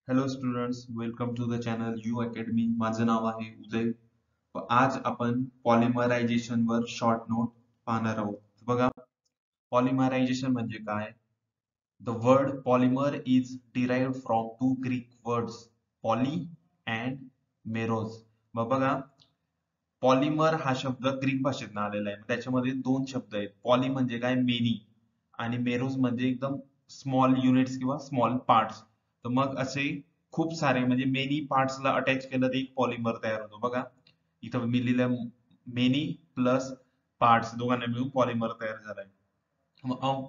Hello students, welcome to the channel U Academy. माझं नाव आहे उदय व आज आपण पॉलिमरायझेशन वर शॉर्ट नोट पाहणार आहोत. बघा, पॉलिमरायझेशन म्हणजे काय? The word polymer is derived from two Greek words poly and meros. मग बघा, पॉलिमर हा शब्द ग्रीक भाषेतून आलेला आहे. त्याच्यामध्ये दोन शब्द आहेत. पॉली म्हणजे काय? मेनी, आणि मेरोज म्हणजे एकदम स्मॉल युनिट्स किंवा स्मॉल पार्ट्स. तर मग असे खूप सारे म्हणजे मेनी पार्ट्सला अटॅच केलं तर एक पॉलिमर तयार होतो. बघा, इथं मी लिहिलं मेनी प्लस पार्ट्स, दोघांना मिळून पॉलिमर तयार झालाय.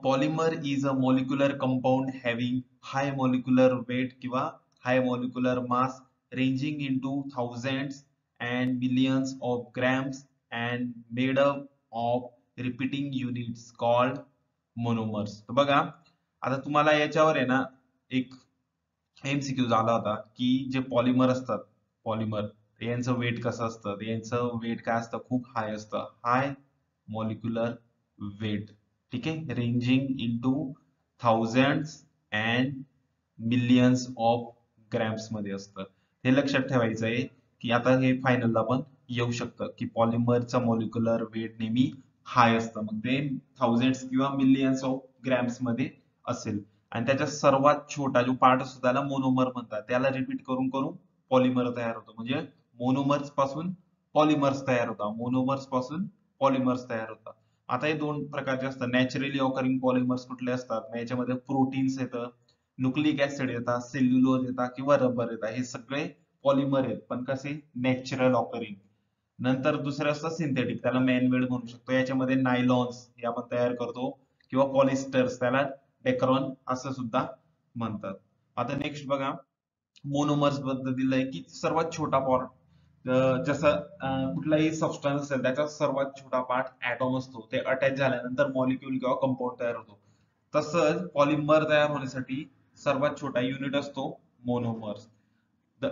Polymer is a molecular compound having high molecular weight किंवा high molecular mass ranging into thousands and millions of grams and made up of repeating units called monomers. तर बघा, आता तुम्हाला याच्यावर आहे ना एक एमसीक्यू झाला होता की जे पॉलिमर असतात, पॉलिमर यांचं वेट कसं असतं? यांचं वेट काय असतं? खूप हाय असतं, हाय मॉलिक्युलर वेट. ठीक आहे, ranging into thousands and millions of grams मध्ये असतं. हे लक्षात ठेवायचं आहे की आता हे फायनलला पण येऊ शकतं की पॉलिमरचा मॉलिक्युलर वेट नेहमी हाय असतं, मग ते थाउजंड्स किंवा मिलियन्स ऑफ ग्रॅम्स मध्ये असेल. आणि त्याचा सर्वात छोटा जो पार्ट असतो त्याला मोनोमर म्हणतात. त्याला रिपीट करून करून पॉलिमर तयार होतो. म्हणजे मोनोमर्स पासून पॉलिमर्स तयार होतात, मोनोमर्स पासून पॉलिमर्स तयार होतात. आता हे दोन प्रकारचे असतात. नॅचरली ऑकरिंग पॉलिमर्स कुठले असतात? मग याच्यामध्ये प्रोटीन्स येतं, न्यूक्लिक ऍसिड येतात, सेल्युलोज येतात किंवा रबर येतात. हे सगळे पॉलिमर आहेत, पण कसे? Natural occurring. नंतर दुसरं असतं सिंथेटिक, त्याला मॅनमेड म्हणू शकतो. याच्यामध्ये नायलॉन्स हे आपण तयार करतो किंवा पॉलिस्टर्स, त्याला डेक्रॉन असं सुद्धा म्हणतात. आता नेक्स्ट बघा, मोनोमर्स बद्दल दिलंय की सर्वात छोटा पार्ट, जसं कुठलाही सबस्टन्स असेल त्याचा सर्वात छोटा पार्ट ऍटॉम असतो. ते अटॅच झाल्यानंतर मॉलिक्यूल किंवा कंपाऊंड तयार होतो. तसंच पॉलिमर तयार होण्यासाठी सर्वात छोटा युनिट असतो monomers. The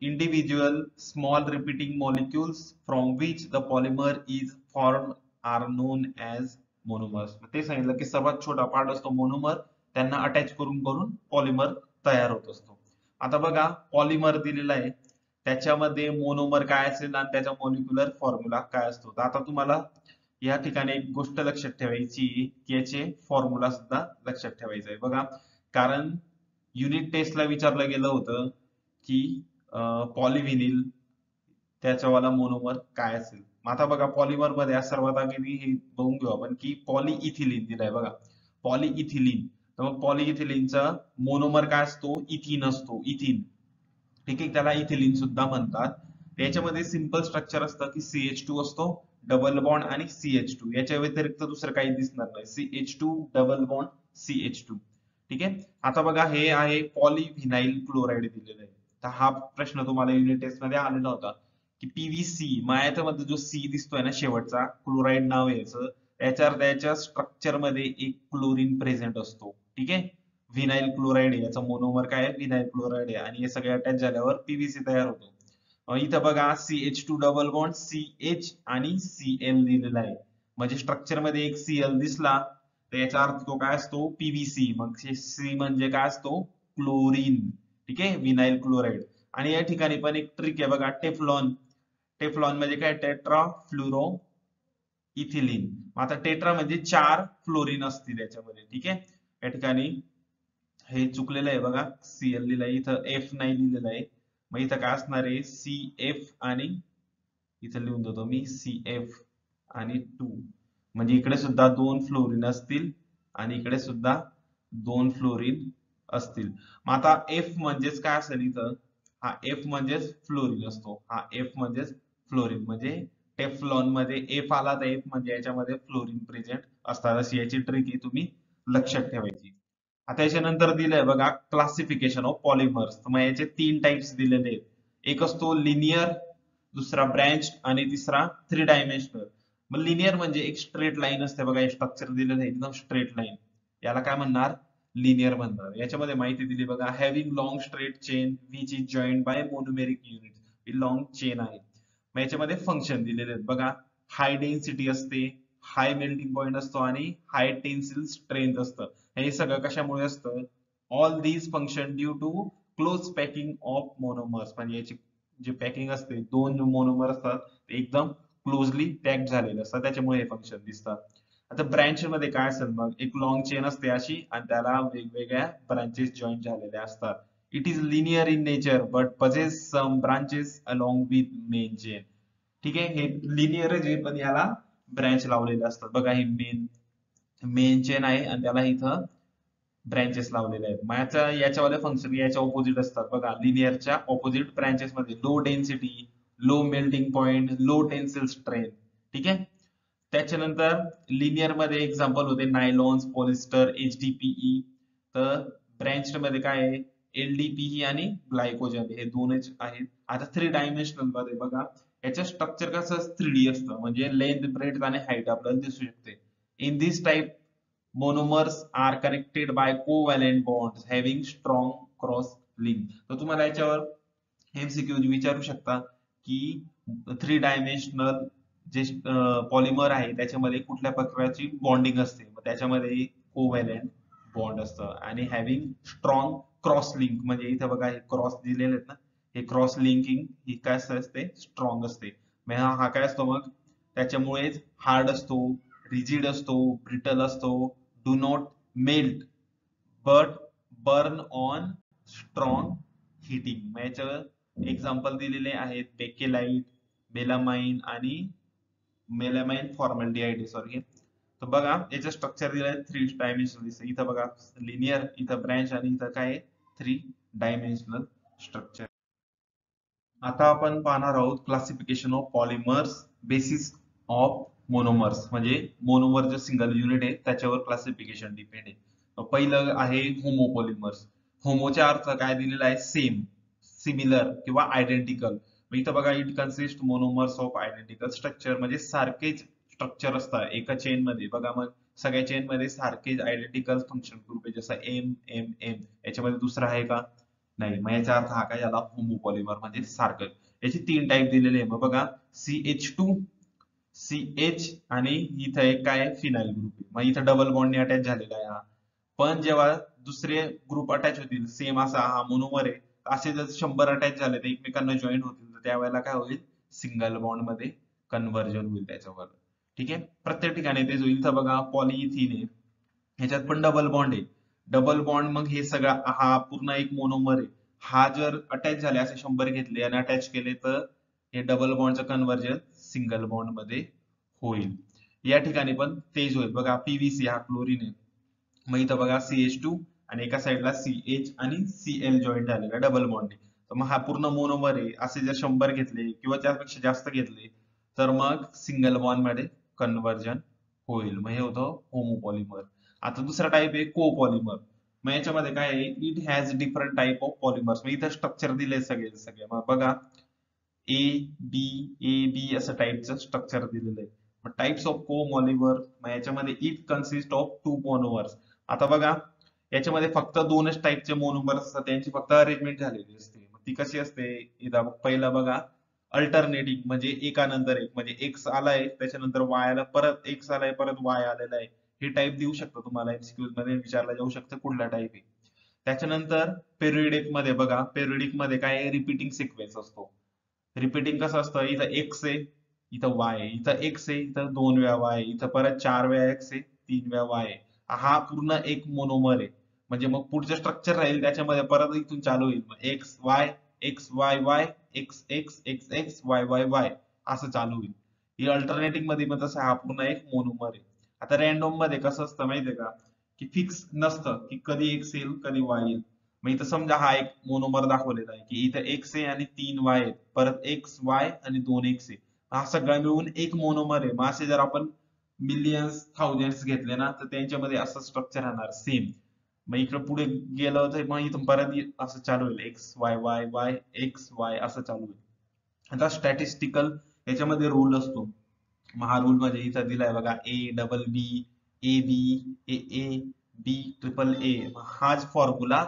individual small repeating molecules from which the polymer is formed are known as monomers. ते सांगितलं की सर्वात छोटा पार्ट असतो मोनोमर, त्यांना अटॅच करून करून पॉलिमर तयार होत असतो. आता बघा, पॉलिमर दिलेला आहे, त्याच्यामध्ये मोनोमर काय असेल आणि त्याचा मॉलिक्युलर फॉर्म्युला काय असतो. तर आता तुम्हाला या ठिकाणी एक गोष्ट लक्षात ठेवायची की याचे फॉर्म्युला सुद्धा लक्षात ठेवायचा आहे. बघा, कारण युनिट टेस्टला विचारलं गेलं होतं की पॉलिव्हिनिल त्याच्यावाला मोनोमर काय असेल. मग आता बघा, पॉलिमर मध्ये आज सर्वात आधी हे बघून घेऊ आपण की पॉलिइथिलीन दिलाय. बघा, पॉलिइथिलीन. तर मग पॉलिइथिलीनचा मोनोमर काय असतो? इथिन असतो, इथिन. ठीक आहे, त्याला इथिलीन सुद्धा म्हणतात. याच्यामध्ये सिंपल स्ट्रक्चर असतं की CH2 असतो, डबल बॉन्ड आणि CH2. याच्या व्यतिरिक्त दुसरं काही दिसणार नाही. CH2 double bond CH2. ठीक आहे. आता बघा, हे आहे पॉलिव्हिनाइल क्लोराइड दिलेलं आहे. तर हा प्रश्न तुम्हाला युनिट टेस्ट मध्ये आलेला होता की PVC, मायामध्ये जो सी दिसतोय ना शेवटचा, क्लोराइड नाव आहे याचं. त्याच्या स्ट्रक्चर मध्ये एक क्लोरीन प्रेझेंट असतो. ठीक आहे, व्हिनाइल क्लोराइड आहे, याचा मोनोमर काय आहे? व्हिनाइल क्लोराइड आहे, आणि हे सगळे अटॅच झाल्यावर PVC तयार होतो. इथं बघा, CH2 डबल बॉन्ड CH आणि Cl दिलेला आहे. म्हणजे स्ट्रक्चर मध्ये एक Cl दिसला तर याचा अर्थ तो काय असतो? PVC. मग C म्हणजे काय असतो? क्लोरीन. ठीक आहे, व्हिनाइल क्लोराइड. आणि या ठिकाणी पण एक ट्रिक आहे बघा, टेफ्लॉन. टेफ्लॉन म्हणजे काय? टेट्रा फ्लोरो इथिलीन. आता टेट्रा म्हणजे 4 फ्लोरीन असतील याच्यामध्ये. ठीक आहे, या ठिकाणी हे चुकलेलं आहे बघा, Cl लिहिलंय इथं, F नाही लिहिलेलं आहे. मग इथं काय असणार आहे? CF, आणि इथं लिहून देतो मी CF आणि 2. म्हणजे इकडे सुद्धा 2 फ्लोरीन असतील आणि इकडे सुद्धा 2 फ्लोरीन असतील. मग आता F म्हणजेच काय असेल इथं? हा F म्हणजेच फ्लोरीन असतो. हा F म्हणजेच फ्लोरीन. म्हणजे टेफ्लॉन मध्ये F आला तर F म्हणजे याच्यामध्ये फ्लोरीन प्रेझेंट असतात. अशी याची ट्रिक आहे, तुम्ही लक्षात ठेवायची. आता याच्यानंतर दिलंय बघा, क्लासिफिकेशन ऑफ पॉलिमर्स. मग याचे 3 टाइप्स दिलेले आहेत. एक असतो लिनियर, दुसरा ब्रँच आणि तिसरा 3 डायमेन्शनल. मग लिनियर म्हणजे एक स्ट्रेट लाईन असते बघा, हे स्ट्रक्चर दिलेलं आहे एकदम स्ट्रेट लाईन, याला काय म्हणणार? लिनियर म्हणतात. याच्यामध्ये माहिती दिली बघा, having long straight chain which is joined by monomeric unit. ही लॉंग चेन आहे. मग याच्यामध्ये फंक्शन दिलेले आहेत बघा, हाय डेन्सिटी असते, हाय मेल्टिंग पॉइंट असतो आणि हाय टेन्सिल स्ट्रेंथ असतं. हे सगळं कशामुळे असतं? All these function due to close packing of monomers, म्हणजे याची जे पॅकिंग असते, दोन मोनोमर असतात ते एकदम क्लोजली पॅक्ड झालेले असतात, त्याच्यामुळे हे फंक्शन दिसतात. आता ब्रँच मध्ये काय असेल मग, एक लॉंग चेन असते अशी आणि त्याला वेगवेगळ्या ब्रांचेस जॉईन झालेल्या असतात. It is linear in nature but possess some branches along with main chain. ठीक आहे, हे लिनियरच आहे पण याला ब्रँच लावलेले असतात. बघा ही मेन मेन चेन आहे आणि त्याला इथं ब्रँचेस लावलेले आहेत. मग याच्यावाले फंक्शन याच्या ऑपोजिट असतात. बघा लिनियरच्या ऑपोजिट ब्रँचेस मध्ये low density, low melting point, low tensile strength. ठीक आहे. त्याच्यानंतर लिनियर मध्ये एक्झाम्पल होते नायलॉन्स, पॉलिस्टर, एचडीपीई. तर ब्रँच मध्ये काय आहे, एलडीपीई आणि ग्लायकोजन, हे दोनच आहेत. आता थ्री डायमेन्शनल मध्ये बघा, याचं स्ट्रक्चर कसं 3D असतं, म्हणजे लेंथ, ब्रेथ आणि हाईट आपल्याला दिसू शकते. In this type monomers are connected by covalent bonds having strong cross link. तर तुम्हाला याच्यावर एमसीक्यू विचारू शकता की थ्री डायमेन्शनल जे पॉलिमर आहे त्याच्यामध्ये कुठल्या प्रकारची बॉन्डिंग असते, मग त्याच्यामध्ये कोव्हॅलेंट बॉन्ड असतं आणि हॅव्हिंग स्ट्रॉंग क्रॉस लिंक, म्हणजे इथे बघा हे क्रॉस दिलेले आहेत ना, हे क्रॉस लिंकिंग ही काय असते, स्ट्रॉंग असते. मग हा काय असतो, मग त्याच्यामुळेच हार्ड असतो, रिजिड असतो, ब्रिटल असतो, do not melt but burn on strong heating. मग याच्यावर एक्झाम्पल दिलेले आहेत बेकेलाइट, मेलामाइन आणि मेलामाइन फॉर्मल्डिहाइड, सॉरी. तर बघा याचं स्ट्रक्चर दिलं आहे थ्री डायमेन्शनल दिसतं. इथं बघा लिनियर, इथं ब्रँच आणि इथं काय थ्री डायमेन्शनल स्ट्रक्चर. आता आपण पाहणार आहोत classification of polymers basis of monomers, म्हणजे मोनोमर जे सिंगल युनिट आहे त्याच्यावर क्लासिफिकेशन डिपेंड आहे. पहिलं आहे होमोपॉलिमर्स. होमोचा अर्थ काय दिलेला आहे, सेम, सिमिलर किंवा आयडेंटिकल. इथं बघा it consist monomers of identical structure, म्हणजे सारखेच स्ट्रक्चर असतात एका चेन मध्ये. बघा मग सगळ्या चेन मध्ये सारखेच आयडेंटिकल फंक्शन ग्रुप आहे, जसं एम एम एम. याच्यामध्ये दुसरा आहे का, नाही. मग याचा अर्थ हा काय, याला होमोपॉलिमर म्हणजे सारखं. याची तीन टाईप दिलेले आहे. मग बघा CH2, CH आणि इथं एक काय फिनाइल ग्रुप आहे. मग इथं डबल बॉन्डने अटॅच झालेला आहे हा. पण जेव्हा दुसरे ग्रुप अटॅच होतील सेम असा हा मोनोमर आहे, असे जर 100 अटॅच झाले तर एकमेकांना जॉईन होतील, तर त्यावेळेला काय होईल, सिंगल बॉन्ड मध्ये कन्व्हर्जन होईल त्याच्यावर. ठीक आहे, प्रत्येक ठिकाणी तेच होईल. तर बघा पॉलिइथिन आहे, ह्याच्यात पण डबल बॉन्ड आहे. डबल बॉन्ड मग हे सगळं हा पूर्ण एक मोनोमर आहे. हा जर अटॅच झाले, असे 100 घेतले आणि अटॅच केले, तर हे डबल बॉन्डचं कन्व्हर्जन सिंगल बॉन्ड मध्ये होईल. या ठिकाणी पण तेच होईल. बघा पीव्हीसी हा क्लोरीन आहे, मग इथं बघा CH2 आणि एका साईडला CH आणि Cl जॉईन झालेला डबल बॉन्ड आहे. तर मग हा पूर्ण मोनोमर आहे. असे जर 100 घेतले किंवा त्यापेक्षा जास्त घेतले, तर मग सिंगल बॉन्ड मध्ये कन्व्हर्जन होईल. मग हे होतं होमोपॉलिमर. आता दुसरा टाईप आहे कोपॉलिमर. मग याच्यामध्ये काय आहे, it has different type of polymers. मग इथं स्ट्रक्चर दिले सगळे सगळे. मग बघा ए बी ए बी असं टाईपचं स्ट्रक्चर दिलेलं आहे. मग टाइप्स ऑफ कोपॉलिमर, मग याच्यामध्ये it consist of two monomers. आता बघा याच्यामध्ये फक्त दोनच टाईपचे मोनोमर्स असतात, त्यांची फक्त अरेंजमेंट झालेली असते. मग ती कशी असते, इथं पहिला बघा अल्टरनेटिंग, म्हणजे एकानंतर एक, म्हणजे एक्स आलाय त्याच्यानंतर वाय आला, परत एक्स आलाय परत वाय आलेला आहे. हे टाईप देऊ शकतो तुम्हाला एमसीक्यू मध्ये विचारला जाऊ शकतं कुठला टाईप आहे. त्याच्यानंतर पेरियडिक मध्ये बघा, पेरियडिक मध्ये काय रिपीटिंग सिक्वेन्स असतो. रिपीटिंग कसं असतं, इथं एक्स आहे, इथं वाय आहे, इथं एक्स आहे, इथं 2 वेळा वाय आहे, इथं परत 4 वेळा एक्स आहे, 3 वेळा वाय आहे. हा पूर्ण एक मोनोमर आहे. म्हणजे मग पुढचं स्ट्रक्चर राहील त्याच्यामध्ये परत इथून चालू होईल, x Y x Y Y x x x x Y Y Y असं चालू होईल. ही अल्टरनेटिंग मध्ये पण तसं हा पूर्ण एक मोनोमर आहे. आता रॅन्डम मध्ये कसं असतं माहितीये का, की फिक्स नसतं की कधी एक्स येईल कधी वाय येईल. मग इथं समजा हा एक मोनोमर दाखवलेला आहे की इथं एक्स आहे आणि 3 वाय आहेत, परत एक्स वाय आणि 2 एक्स आहे. हा सगळा मिळून एक मोनोमर आहे. मग असे जर आपण मिलियन्स थाउजंड्स घेतले ना, तर त्यांच्यामध्ये असं स्ट्रक्चर राहणार सेम. मग इकडे पुढे गेलं तर मग इथून परत असं चालू होईल, x Y Y Y x Y असं चालू होईल. आता स्टॅटिस्टिकल याच्यामध्ये रूल असतो. मग हा रूल म्हणजे इथं दिलाय बघा, A double B A B A A B triple A. हाच फॉर्म्युला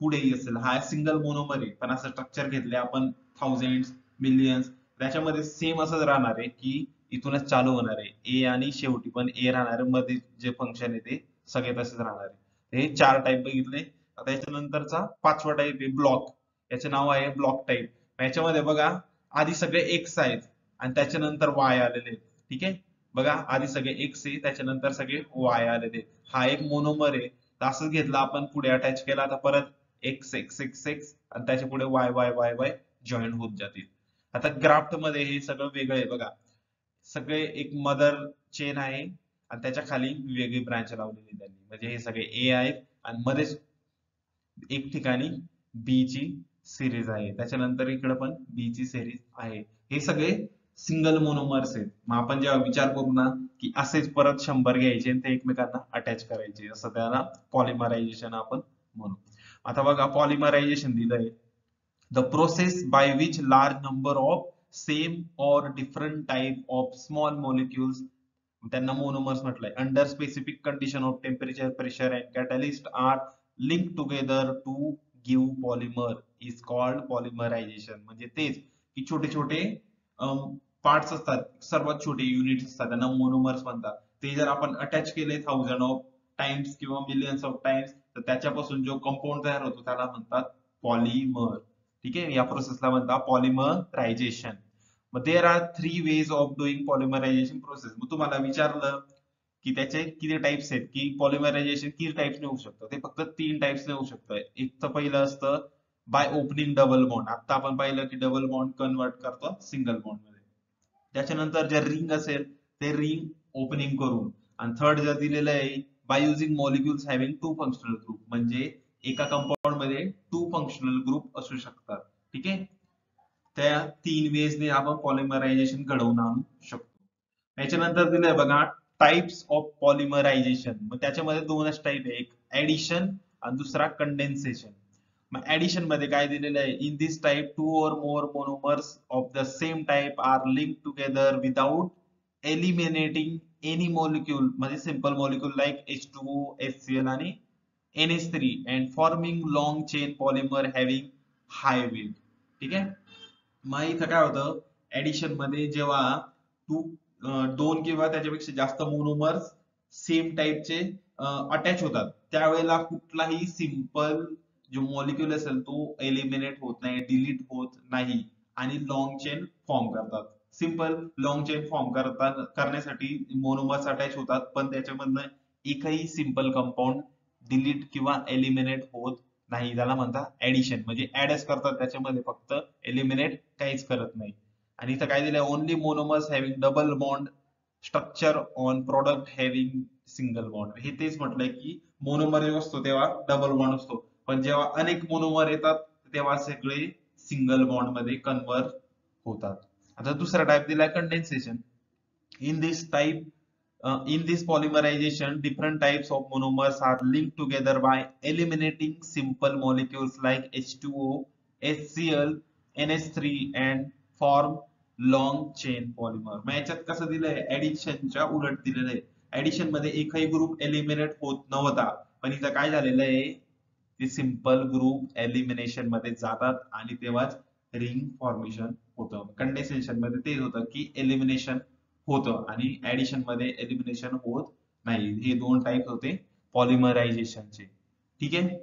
पुढेही असेल. हा सिंगल मोनोमर आहे, पण असं स्ट्रक्चर घेतले आपण थाउजंड मिलियन्स, त्याच्यामध्ये सेम असंच राहणार आहे की इथूनच चालू होणार आहे ए आणि शेवटी पण ए राहणार आहे. मध्ये जे फंक्शन आहे ते सगळे तसेच राहणार आहे. हे 4 टाईप बघितले. आता याच्यानंतरचा 5वा टाईप आहे ब्लॉक. याचे नाव आहे ब्लॉक टाईप. याच्यामध्ये बघा आधी सगळे एक्स आहेत आणि त्याच्यानंतर वाय आलेले आहेत. ठीक आहे, बघा आधी सगळे एक्स आहे त्याच्यानंतर सगळे वाय आलेले. हा एक मोनोमर आहे. तर असंच घेतला आपण, पुढे अटॅच केला, आता परत एक्स एक्स एक्स एक्स आणि त्याच्या पुढे Y Y Y Y join होत जातील. आता ग्राफ्ट मध्ये हे सगळं वेगळं आहे बघा. सगळे एक मदर चेन आहे आणि त्याच्या खाली वेगळी ब्रांच लावलेली त्यांनी, म्हणजे हे सगळे ए आहेत आणि मध्येच एक ठिकाणी बी ची सिरीज आहे, त्याच्यानंतर इकडे पण बी ची सिरीज आहे. हे सगळे सिंगल मोनोमर्स आहेत. मग आपण जेव्हा विचार करू ना की असेच परत 100 घ्यायचे आणि ते एकमेकांना अटॅच करायचे, असं त्याला पॉलिमरायझेशन आपण म्हणू. आता बघा पॉलिमरायझेशन दिलंय, the process by which large number of same or different type of small molecules, त्यांना मोनोमर्स म्हटलंय, under specific condition of temperature, pressure and catalyst are linked together to give polymer is called polymerization. म्हणजे तेच की छोटे छोटे parts असतात, सर्वात छोटे युनिट्स असतात, त्यांना मोनोमर्स म्हणतात. ते जर आपण अटॅच केले 1000 ऑफ टाइम्स किंवा मिलियन्स ऑफ टाइम्स, तर त्याच्यापासून जो कंपाऊंड तयार होतो त्याला म्हणतात पॉलिमर. ठीक आहे, या प्रोसेसला म्हणतात पॉलिमरायझेशन. मग there are 3 ways of doing polymerisation process. मग तुम्हाला विचारलं की त्याचे किती टाइप्स आहेत, की पॉलिमरायझेशन किती टाइप्सने होऊ शकतं, ते फक्त 3 टाइप्सने होऊ शकतं. एक तर पहिलं असतं बाय ओपनिंग डबल बॉन्ड. आता आपण पाहिलं की डबल बॉन्ड कन्वर्ट करतो सिंगल बॉन्ड मध्ये. त्याच्यानंतर जर रिंग असेल ते रिंग ओपनिंग करून. आणि थर्ड जर दिलेलं आहे by using molecules having 2 functional group, म्हणजे एका कंपाऊंड मध्ये 2 फंक्शनल ग्रुप असू शकतात. ठीक आहे, त्या 3 वेजने आपण पॉलिमरायझेशन घडवून आणू शकतो. याच्यानंतर दिलंय बघा टाइप्स ऑफ पॉलिमरायझेशन. मग त्याच्यामध्ये 2च टाइप आहे, एक ऍडिशन आणि दुसरा कंडेन्सेशन. मग ऍडिशन मध्ये काय दिलेलं आहे, in this type 2 or more monomers of the same type are linked together without eliminating any molecule, म्हणजे simple molecule like H2O, HCl आणि NH3 and forming long chain polymer having high weight. ठीक आहे, मग इथं काय होतं, addition मध्ये जेव्हा तू 2 किंवा त्याच्यापेक्षा जास्त मोनोमर्स सेम टाईपचे अटॅच होतात, त्यावेळेला कुठलाही सिंपल जो मॉलिक्यूल असेल तो एलिमिनेट होत नाही, डिलीट होत नाही आणि लॉंग चेन फॉर्म करतात. सिंपल लॉंग चेन फॉर्म करण्यासाठी मोनोमर्स अटॅच होतात, पण त्याच्यामधनं एकही सिंपल कंपाऊंड डिलीट किंवा एलिमिनेट होत नाही. त्याला म्हणतात ऍडिशन, म्हणजे ऍडच करतात त्याच्यामध्ये, फक्त एलिमिनेट काहीच करत नाही. आणि इथं काय दिलंय, only monomers having double bond structure on product having single bond. हे तेच म्हटलंय की मोनोमर जेव्हा असतो तेव्हा डबल बॉन्ड असतो, पण जेव्हा अनेक मोनोमर येतात तेव्हा सगळे सिंगल बॉन्ड मध्ये कन्वर्ट होतात. आता दुसरा टाइप दिलाय condensation. In this type in this polymerization, different types of monomers are linked together by eliminating simple molecules like H2O, HCl, NH3 and form long chain polymer. मग याच्यात कसं दिलंय, ऍडिशनच्या उलट दिलेलं आहे. ऍडिशन मध्ये एकही ग्रुप एलिमिनेट होत नव्हता, पण इथं काय झालेलं आहे, ते सिंपल ग्रुप एलिमिनेशन मध्ये जातात आणि तेव्हाच रिंग फॉर्मेशन होतं. कंडेन्सेशन मध्ये तेच होतं की एलिमिनेशन होतं आणि ऍडिशन मध्ये एलिमिनेशन होत नाही. हे 2 टाइप होते पॉलिमरायझेशनचे. ठीक आहे,